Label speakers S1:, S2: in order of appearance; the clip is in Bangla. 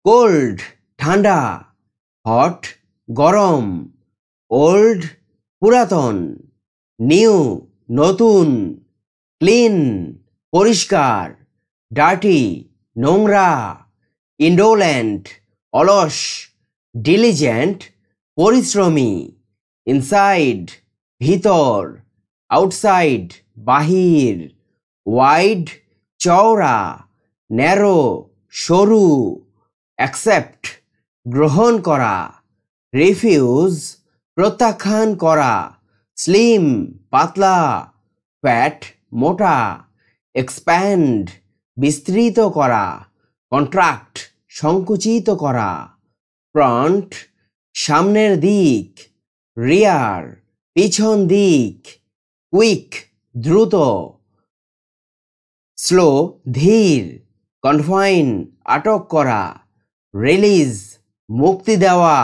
S1: কোল্ড ঠান্ডা, হট গরম, ওল্ড পুরাতন, নিউ নতুন, ক্লিন পরিষ্কার, ডার্টি নোংরা, ইন্ডোলেন্ট অলস, ডিলিজেন্ট পরিশ্রমী, ইনসাইড ভিতর, আউটসাইড বাহির, ওয়াইড চওড়া, ন্যারো সরু, অ্যাকসেপ্ট গ্রহণ করা, রিফিউজ প্রত্যাখ্যান করা, স্লিম পাতলা, ফ্যাট মোটা, এক্সপ্যান্ড বিস্তৃত করা, কন্ট্রাক্ট সংকুচিত করা, ফ্রন্ট সামনের দিক, রিয়ার পিছন দিক, কুইক দ্রুত, স্লো ধীর, কনফাইন আটক করা, রিলিজ মুক্তি দেওয়া।